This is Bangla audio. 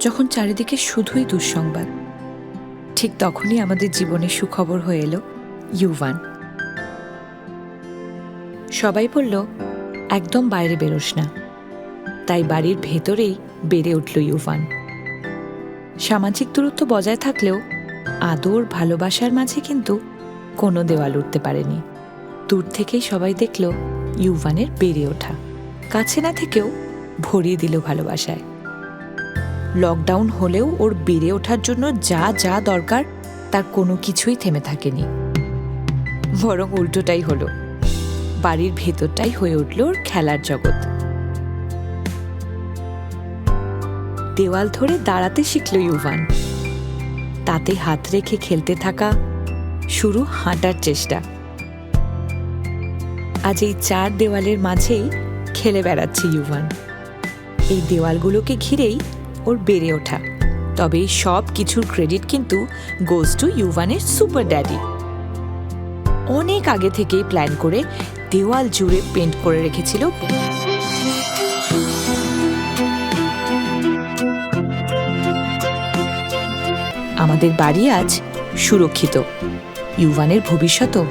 যখন চারিদিকে শুধুই দুঃসংবাদ, ঠিক তখনই আমাদের জীবনে সুখবর হয়ে এলো ইউভান। সবাই বলল, একদম বাইরে বেরোস না। তাই বাড়ির ভেতরেই বেড়ে উঠল ইউভান। সামাজিক দূরত্ব বজায় থাকলেও আদর ভালোবাসার মাঝে কিন্তু কোনো দেওয়াল উঠতে পারেনি। দূর থেকেই সবাই দেখল ইউভানের বেড়ে ওঠা, কাছে না থেকেও ভরিয়ে দিল ভালোবাসায়। লকডাউন হলেও ওর বেড়ে ওঠার জন্য যা যা দরকার তার কোনো কিছুই থেমে থাকেনি, বরং উল্টোটাই হলো। বাড়ির ভেতরটাই হয়ে উঠল ওর খেলার জগৎ। দেওয়াল ধরে দাঁড়াতে শিখল ইউভান, তাতে হাত রেখে খেলতে থাকা, শুরু হাঁটার চেষ্টা। আজ এই 4 দেওয়ালের মাঝেই খেলে বেড়াচ্ছে ইউভান। এই দেওয়ালগুলোকে ঘিরেই ওর বেড়ে ওঠা। তবে এই সব কিছুর ক্রেডিট কিন্তু গোজ টু ইউভানের সুপার ড্যাডি। অনেক আগে থেকেই প্ল্যান করে দেওয়াল জুড়ে পেন্ট করে রেখেছিল। আমাদের বাড়ি আজ সুরক্ষিত, ইউভানের ভবিষ্যৎও